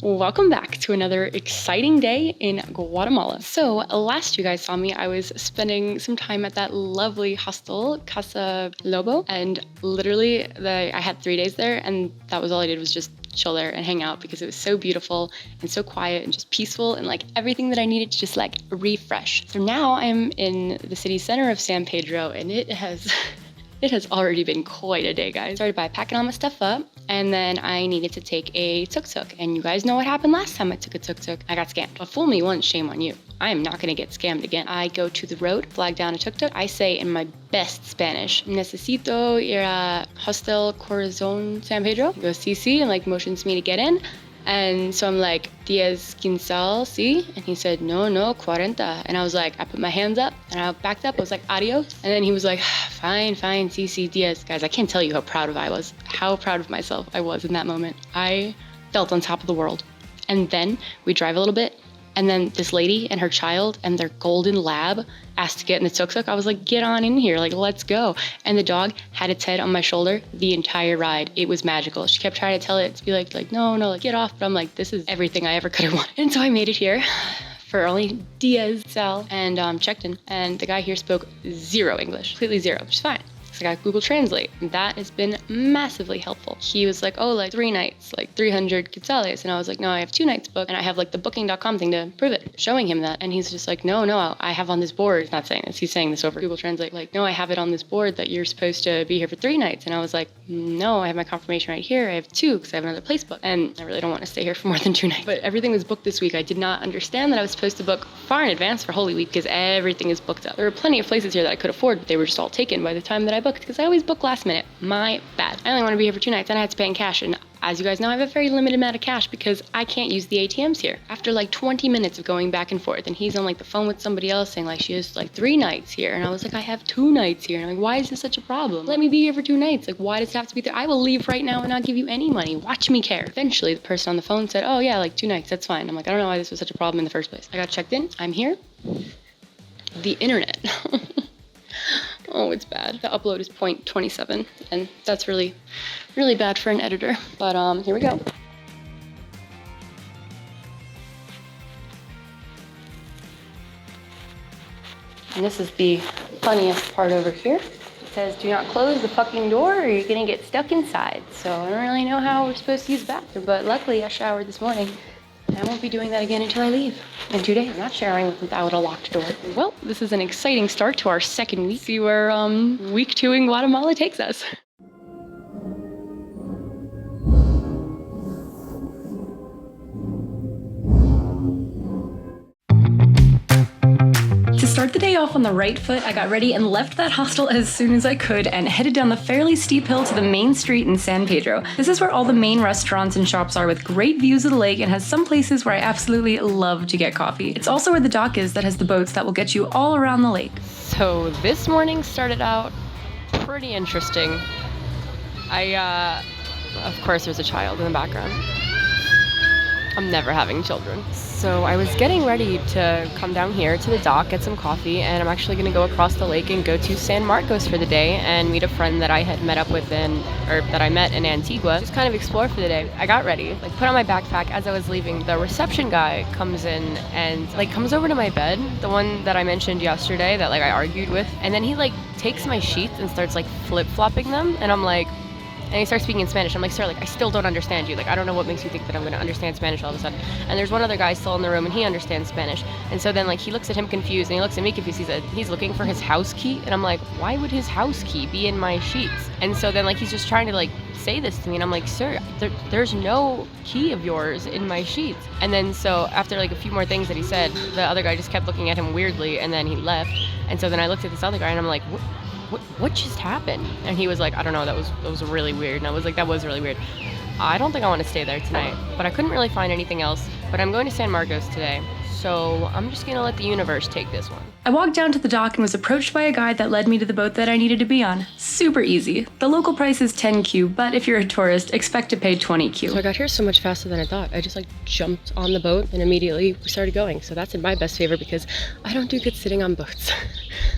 Welcome back to another exciting day in Guatemala. So last you guys saw me, I was spending some time at that lovely hostel, Casa Lobo, and literally I had 3 days there, and that was all I did was just chill there and hang out because it was so beautiful and so quiet and just peaceful and like everything that I needed to just like refresh. So now I'm in the city center of San Pedro, and it has already been quite a day, guys. Started by packing all my stuff up, and then I needed to take a tuk-tuk. And you guys know what happened last time I took a tuk-tuk. I got scammed. But fool me once, shame on you. I am not gonna get scammed again. I go to the road, flag down a tuk-tuk. I say in my best Spanish, necesito ir a Hostel Corazon San Pedro. He goes, sí, and like motions me to get in. And so I'm like, 10 quintal, sí? And he said, no, 40. And I was like, I put my hands up and I backed up. I was like, adios. And then he was like, fine, sí, 10. Guys, I can't tell you how proud of myself I was in that moment. I felt on top of the world. And then we drive a little bit, and then this lady and her child and their golden lab asked to get in the tuk-tuk. I was like, get on in here, like, let's go. And the dog had its head on my shoulder the entire ride. It was magical. She kept trying to tell it to be like, no, like, get off. But I'm like, this is everything I ever could have wanted. And so I made it here for only Diaz Sal and checked in. And the guy here spoke zero English, completely zero, which is fine. So I got Google Translate, and that has been massively helpful. He was like, oh, like 3 nights, like 300 quetzales. And I was like, no, I have 2 nights booked, and I have like the booking.com thing to prove it, showing him that. And he's just like, no, I have on this board. He's not saying this, he's saying this over Google Translate. Like, no, I have it on this board that you're supposed to be here for 3 nights. And I was like, no, I have my confirmation right here. I have 2 because I have another place booked. And I really don't want to stay here for more than 2 nights. But everything was booked this week. I did not understand that I was supposed to book far in advance for Holy Week because everything is booked up. There were plenty of places here that I could afford, but they were just all taken by the time that I booked because I always book last minute. My bad. I only want to be here for 2 nights and I had to pay in cash, and as you guys know, I have a very limited amount of cash because I can't use the ATMs here. After like 20 minutes of going back and forth, and he's on like the phone with somebody else saying like she has like 3 nights here, and I was like, I have 2 nights here, and I'm like, why is this such a problem? Let me be here for 2 nights. Like, why does it have to be there? I will leave right now and not give you any money. Watch me care. Eventually the person on the phone said, oh yeah, like 2 nights, that's fine. I'm like, I don't know why this was such a problem in the first place. I got checked in, I'm here. The internet. Oh, it's bad. The upload is 0.27, and that's really, really bad for an editor. But here we go. And this is the funniest part over here. It says, do not close the fucking door or you're gonna get stuck inside. So I don't really know how we're supposed to use the bathroom, but luckily I showered this morning. I won't be doing that again until I leave in 2 days. I'm not showering without a locked door. Well, this is an exciting start to our second week. See where week 2 in Guatemala takes us. To start the day off on the right foot, I got ready and left that hostel as soon as I could and headed down the fairly steep hill to the main street in San Pedro. This is where all the main restaurants and shops are with great views of the lake and has some places where I absolutely love to get coffee. It's also where the dock is that has the boats that will get you all around the lake. So this morning started out pretty interesting. Of course there's a child in the background. I'm never having children. So I was getting ready to come down here to the dock, get some coffee, and I'm actually going to go across the lake and go to San Marcos for the day and meet a friend that I had met up with that I met in Antigua. Just kind of explore for the day. I got ready, like put on my backpack. As I was leaving, the reception guy comes in and like comes over to my bed, the one that I mentioned yesterday that like I argued with, and then he like takes my sheets and starts like flip-flopping them, and I'm like, and he starts speaking in Spanish. I'm like, sir, like, I still don't understand you. Like, I don't know what makes you think that I'm going to understand Spanish all of a sudden. And there's one other guy still in the room, and he understands Spanish. And so then, like, he looks at him confused, and he looks at me confused. He's looking for his house key. And I'm like, why would his house key be in my sheets? And so then, like, he's just trying to, like, say this to me. And I'm like, sir, there's no key of yours in my sheets. And then so after, like, a few more things that he said, the other guy just kept looking at him weirdly, and then he left. And so then I looked at this other guy, and I'm like, what just happened? And he was like, I don't know, that was really weird. And I was like, that was really weird. I don't think I want to stay there tonight. But I couldn't really find anything else. But I'm going to San Marcos today. So I'm just going to let the universe take this one. I walked down to the dock and was approached by a guide that led me to the boat that I needed to be on. Super easy. The local price is 10Q, but if you're a tourist, expect to pay 20Q. So I got here so much faster than I thought. I just like jumped on the boat and immediately we started going. So that's in my best favor because I don't do good sitting on boats.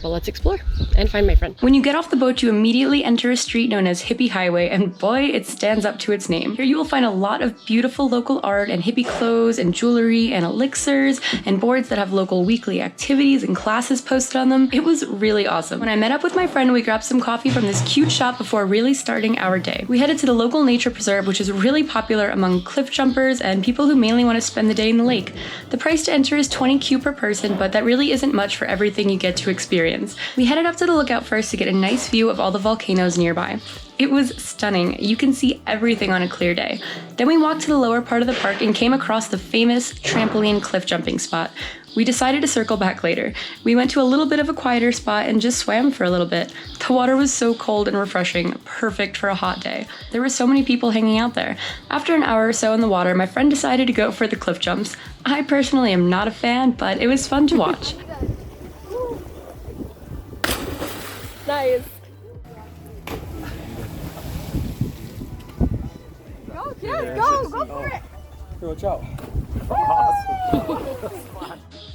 But let's explore and find my friend. When you get off the boat, you immediately enter a street known as Hippie Highway, and boy, it stands up to its name. Here you will find a lot of beautiful local art and hippie clothes and jewelry and elixirs and boards that have local weekly activities and classes posted on them. It was really awesome. When I met up with my friend, we grabbed some coffee from this cute shop before really starting our day. We headed to the local nature preserve, which is really popular among cliff jumpers and people who mainly want to spend the day in the lake. The price to enter is 20 Q per person, but that really isn't much for everything you get to experience. We headed up to the lookout first to get a nice view of all the volcanoes nearby. It was stunning. You can see everything on a clear day. Then we walked to the lower part of the park and came across the famous trampoline cliff jumping spot. We decided to circle back later. We went to a little bit of a quieter spot and just swam for a little bit. The water was so cold and refreshing, perfect for a hot day. There were so many people hanging out there. After an hour or so in the water, my friend decided to go for the cliff jumps. I personally am not a fan, but it was fun to watch. Nice. Go, kids, go for it. Watch out.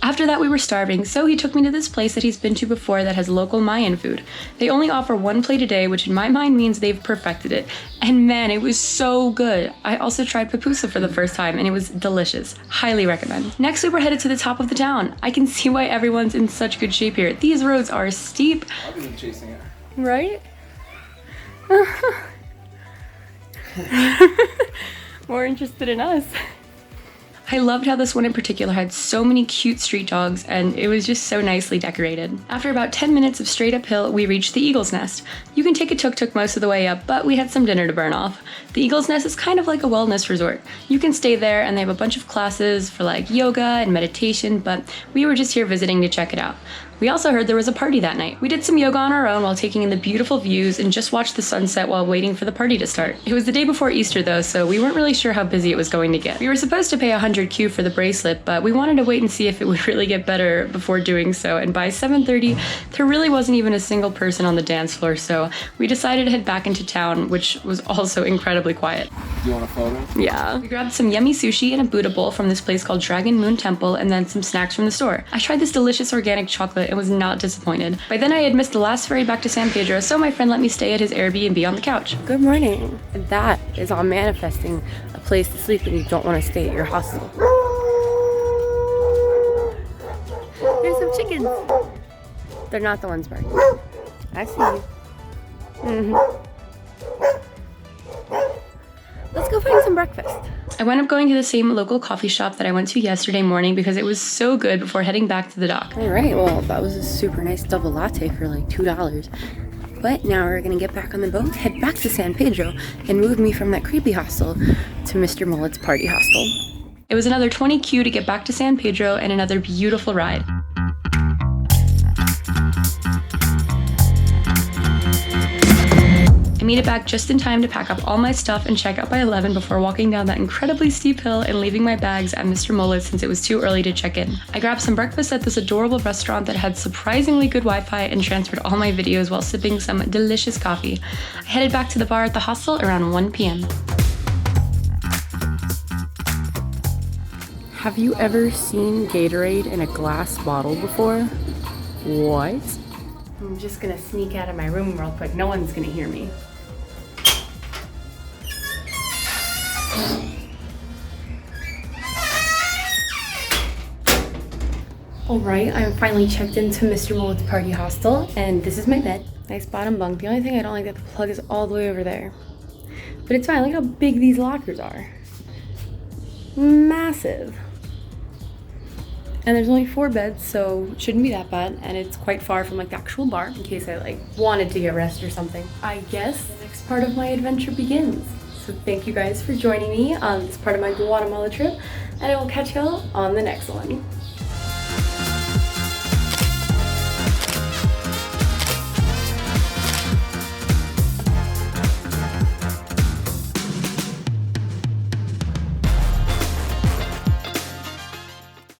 After that, we were starving, so he took me to this place that he's been to before that has local Mayan food. They only offer one plate a day, which in my mind means they've perfected it. And man, it was so good. I also tried pupusa for the first time, and it was delicious. Highly recommend. Next, we were headed to the top of the town. I can see why everyone's in such good shape here. These roads are steep. I've been chasing it. Right? More interested in us. I loved how this one in particular had so many cute street dogs, and it was just so nicely decorated. After about 10 minutes of straight uphill, we reached the Eagle's Nest. You can take a tuk-tuk most of the way up, but we had some dinner to burn off. The Eagle's Nest is kind of like a wellness resort. You can stay there, and they have a bunch of classes for like yoga and meditation, but we were just here visiting to check it out. We also heard there was a party that night. We did some yoga on our own while taking in the beautiful views and just watched the sunset while waiting for the party to start. It was the day before Easter though, so we weren't really sure how busy it was going to get. We were supposed to pay 100 Q for the bracelet, but we wanted to wait and see if it would really get better before doing so, and by 7:30, there really wasn't even a single person on the dance floor, so we decided to head back into town, which was also incredibly quiet. Do you want a photo? Yeah. We grabbed some yummy sushi and a Buddha bowl from this place called Dragon Moon Temple, and then some snacks from the store. I tried this delicious organic chocolate and was not disappointed. By then I had missed the last ferry back to San Pedro, so my friend let me stay at his Airbnb on the couch. Good morning. That is all manifesting a place to sleep when you don't want to stay at your hostel. There's some chickens. They're not the ones barking. I see you. Let's go find some breakfast. I wound up going to the same local coffee shop that I went to yesterday morning because it was so good before heading back to the dock. All right, well, that was a super nice double latte for like $2. But now we're gonna get back on the boat, head back to San Pedro, and move me from that creepy hostel to Mr. Mullet's party hostel. It was another 20 Q to get back to San Pedro and another beautiful ride. I made it back just in time to pack up all my stuff and check out by 11 before walking down that incredibly steep hill and leaving my bags at Mr. Mullet's since it was too early to check in. I grabbed some breakfast at this adorable restaurant that had surprisingly good Wi-Fi and transferred all my videos while sipping some delicious coffee. I headed back to the bar at the hostel around 1 p.m. Have you ever seen Gatorade in a glass bottle before? What? I'm just gonna sneak out of my room real quick. No one's gonna hear me. Alright, I'm finally checked into Mr. Mullet's party hostel, and this is my bed. Nice bottom bunk. The only thing I don't like is that the plug is all the way over there. But it's fine, look how big these lockers are. Massive. And there's only 4 beds, so it shouldn't be that bad, and it's quite far from like the actual bar in case I wanted to get rest or something. I guess the next part of my adventure begins. So thank you guys for joining me on this part of my Guatemala trip, and I will catch y'all on the next one.